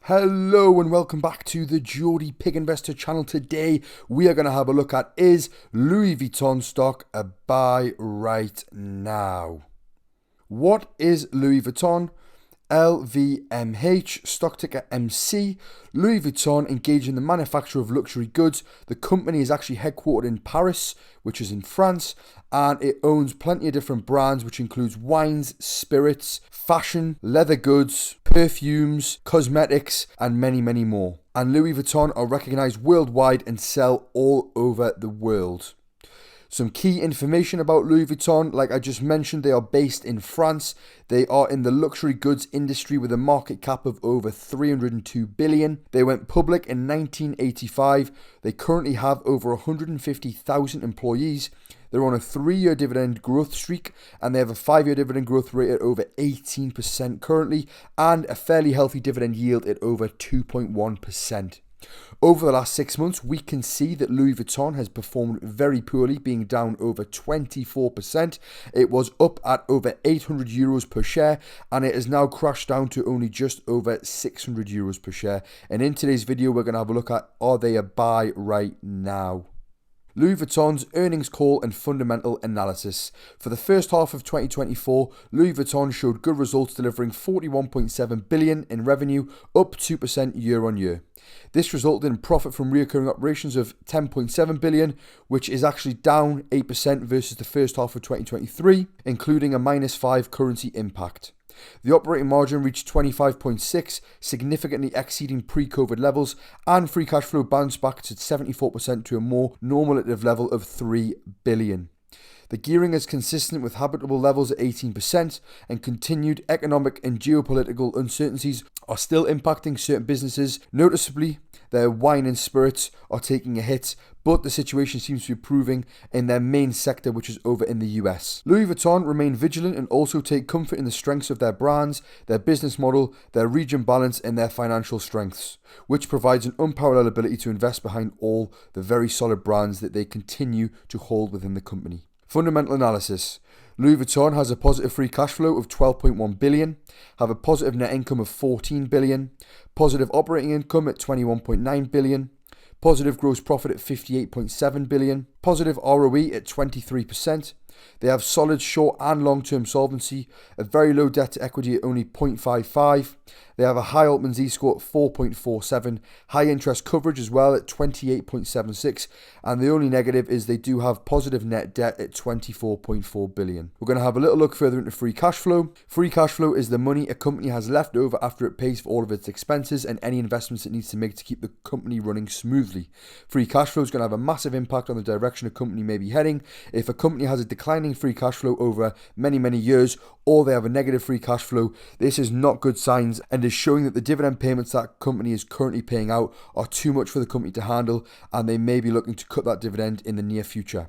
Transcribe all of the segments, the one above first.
Hello and welcome back to the Geordie Pig Investor channel. Today we are going to have a look at, is Louis Vuitton stock a buy right now? What is Louis Vuitton LVMH, stock ticker MC? Louis Vuitton engaged in the manufacture of luxury goods. The company is actually headquartered in Paris, which is in France, and it owns plenty of different brands, which includes wines, spirits, fashion, leather goods, perfumes, cosmetics, and many, many more. And Louis Vuitton are recognized worldwide and sell all over the world. Some key information about Louis Vuitton, like I just mentioned, they are based in France. They are in the luxury goods industry with a market cap of over 302 billion. They went public in 1985. They currently have over 150,000 employees. They're on a 3-year dividend growth streak, and they have a 5-year dividend growth rate at over 18% currently, and a fairly healthy dividend yield at over 2.1%. Over the last 6 months, we can see that Louis Vuitton has performed very poorly, being down over 24%. It was up at over 800 euros per share, and it has now crashed down to only just over 600 euros per share. And in today's video, we're going to have a look at, are they a buy right now? Louis Vuitton's earnings call and fundamental analysis. For the first half of 2024, Louis Vuitton showed good results, delivering 41.7 billion in revenue, up 2% year on year. This resulted in profit from recurring operations of 10.7 billion, which is actually down 8% versus the first half of 2023, including a -5 currency impact. The operating margin reached 25.6%, significantly exceeding pre-COVID levels, and free cash flow bounced back to 74% to a more normative level of 3 billion. The gearing is consistent with habitable levels at 18%, and continued economic and geopolitical uncertainties are still impacting certain businesses. Noticeably, their wine and spirits are taking a hit, but the situation seems to be improving in their main sector, which is over in the US. Louis Vuitton remain vigilant and also take comfort in the strengths of their brands, their business model, their region balance, and their financial strengths, which provides an unparalleled ability to invest behind all the very solid brands that they continue to hold within the company. Fundamental analysis. Louis Vuitton has a positive free cash flow of 12.1 billion, have a positive net income of 14 billion, positive operating income at 21.9 billion, positive gross profit at 58.7 billion, positive ROE at 23%. They have solid short and long-term solvency, a very low debt to equity at only 0.55. They have a high Altman Z-score at 4.47, high interest coverage as well at 28.76, and the only negative is they do have positive net debt at 24.4 billion. We're going to have a little look further into free cash flow. Free cash flow is the money a company has left over after it pays for all of its expenses and any investments it needs to make to keep the company running smoothly. Free cash flow is going to have a massive impact on the direction a company may be heading. If a company has a declining free cash flow over many years, or they have a negative free cash flow, this is not good signs and is showing that the dividend payments that company is currently paying out are too much for the company to handle, and they may be looking to cut that dividend in the near future.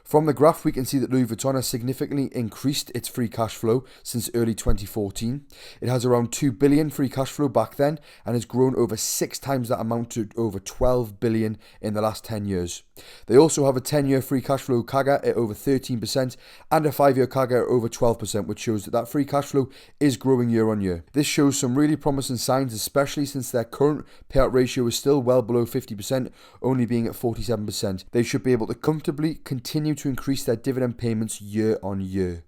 From the graph, we can see that Louis Vuitton has significantly increased its free cash flow since early 2014. It has around 2 billion free cash flow back then and has grown over 6 times that amount to over 12 billion in the last 10 years. They also have a 10-year free cash flow CAGR at over 13% and a 5-year CAGR at over 12%, which shows that that free cash flow is growing year on year. This shows some really promising signs, especially since their current payout ratio is still well below 50%, only being at 47%. They should be able to comfortably continue to increase their dividend payments year on year.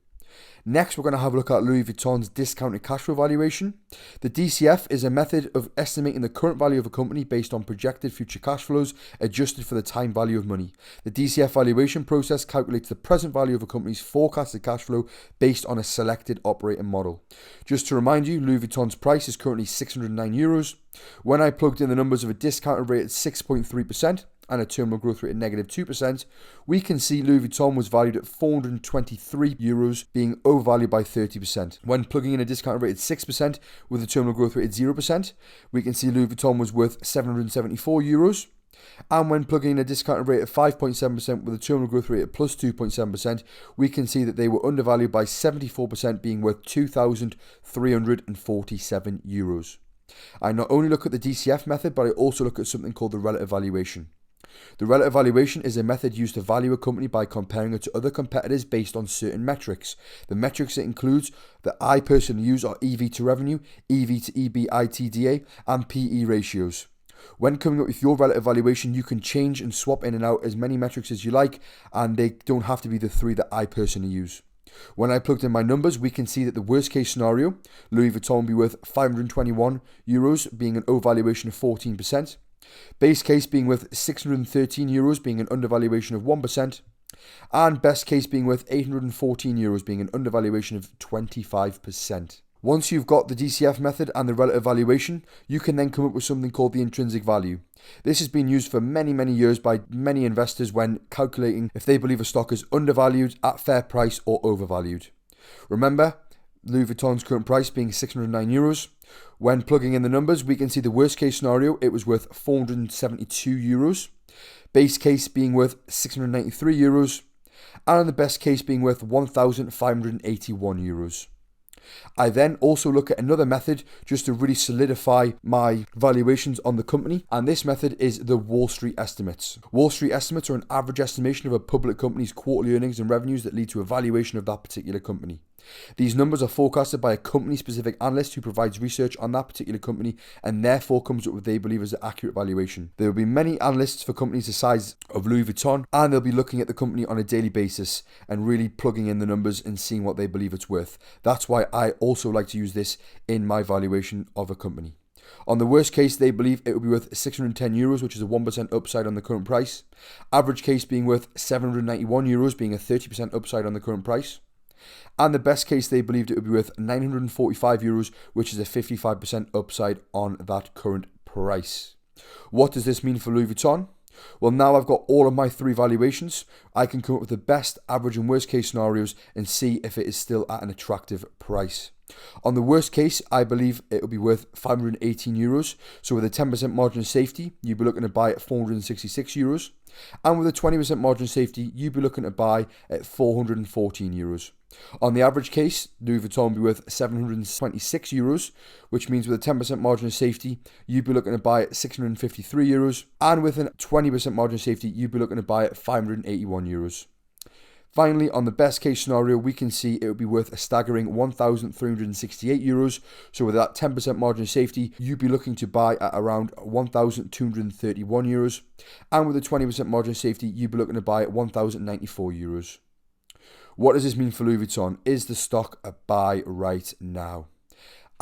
Next, we're going to have a look at Louis Vuitton's discounted cash flow valuation. The DCF is a method of estimating the current value of a company based on projected future cash flows adjusted for the time value of money. The DCF valuation process calculates the present value of a company's forecasted cash flow based on a selected operating model. Just to remind you, Louis Vuitton's price is currently 609 euros. When I plugged in the numbers of a discounted rate at 6.3%, and a terminal growth rate of -2%, we can see Louis Vuitton was valued at 423 euros, being overvalued by 30%. When plugging in a discount rate at 6% with a terminal growth rate at 0%, we can see Louis Vuitton was worth 774 euros. And when plugging in a discounted rate of 5.7% with a terminal growth rate at plus 2.7%, we can see that they were undervalued by 74%, being worth 2,347 euros. I not only look at the DCF method, but I also look at something called the relative valuation. The relative valuation is a method used to value a company by comparing it to other competitors based on certain metrics. The metrics it includes that I personally use are EV to revenue, EV to EBITDA, and PE ratios. When coming up with your relative valuation, you can change and swap in and out as many metrics as you like, and they don't have to be the 3 that I personally use. When I plugged in my numbers, we can see that the worst case scenario, Louis Vuitton will be worth €521, being an overvaluation of 14%. Base case being worth €613, being an undervaluation of 1%. And best case being worth €814, being an undervaluation of 25%. Once you've got the DCF method and the relative valuation, you can then come up with something called the intrinsic value. This has been used for many years by many investors when calculating if they believe a stock is undervalued, at fair price, or overvalued. Remember, Louis Vuitton's current price being €609. When plugging in the numbers, we can see the worst case scenario, it was worth €472. Base case being worth €693. And the best case being worth €1,581. I then also look at another method just to really solidify my valuations on the company, and this method is the Wall Street estimates. Wall Street estimates are an average estimation of a public company's quarterly earnings and revenues that lead to a valuation of that particular company. These numbers are forecasted by a company-specific analyst who provides research on that particular company and therefore comes up with what they believe is an accurate valuation. There will be many analysts for companies the size of Louis Vuitton, and they'll be looking at the company on a daily basis and really plugging in the numbers and seeing what they believe it's worth. That's why I also like to use this in my valuation of a company. On the worst case, they believe it will be worth €610, which is a 1% upside on the current price. Average case being worth €791, being a 30% upside on the current price. And the best case, they believed it would be worth €945, which is a 55% upside on that current price. What does this mean for Louis Vuitton? Well, now I've got all of my 3 valuations. I can come up with the best, average, and worst case scenarios and see if it is still at an attractive price. On the worst case, I believe it will be worth €518. So with a 10% margin of safety, you'd be looking to buy at €466. And with a 20% margin of safety, you'd be looking to buy at €414. On the average case, Louis Vuitton will be worth €726, which means with a 10% margin of safety, you'd be looking to buy at €653. And with a 20% margin of safety, you'd be looking to buy at €581. Finally, on the best case scenario, we can see it would be worth a staggering €1,368. So with that 10% margin of safety, you'd be looking to buy at around €1,231. And with a 20% margin of safety, you'd be looking to buy at €1,094. What does this mean for Louis Vuitton? Is the stock a buy right now?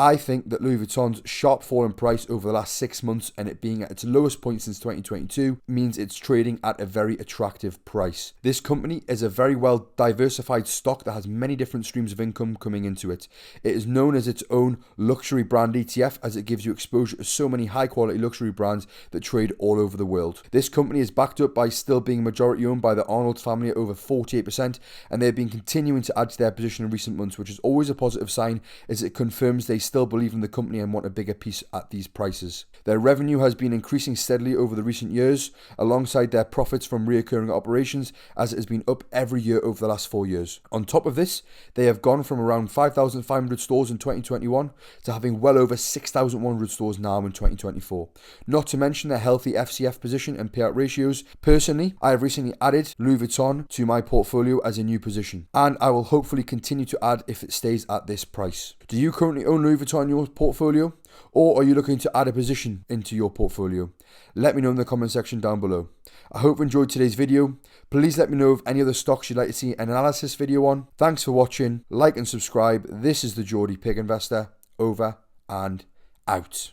I think that Louis Vuitton's sharp fall in price over the last 6 months and it being at its lowest point since 2022 means it's trading at a very attractive price. This company is a very well diversified stock that has many different streams of income coming into it. It is known as its own luxury brand ETF as it gives you exposure to so many high quality luxury brands that trade all over the world. This company is backed up by still being majority owned by the Arnold family at over 48%, and they've been continuing to add to their position in recent months, which is always a positive sign as it confirms they still believe in the company and want a bigger piece at these prices. Their revenue has been increasing steadily over the recent years, alongside their profits from recurring operations, as it has been up every year over the last 4 years. On top of this, they have gone from around 5,500 stores in 2021 to having well over 6,100 stores now in 2024. Not to mention their healthy FCF position and payout ratios. Personally, I have recently added Louis Vuitton to my portfolio as a new position, and I will hopefully continue to add if it stays at this price. Do you currently own Louis Vuitton in your portfolio, or are you looking to add a position into your portfolio? Let me know in the comment section down below. I hope you enjoyed today's video. Please let me know of any other stocks you'd like to see an analysis video on. Thanks for watching. Like and subscribe. This is the Geordie Pig Investor. Over and out.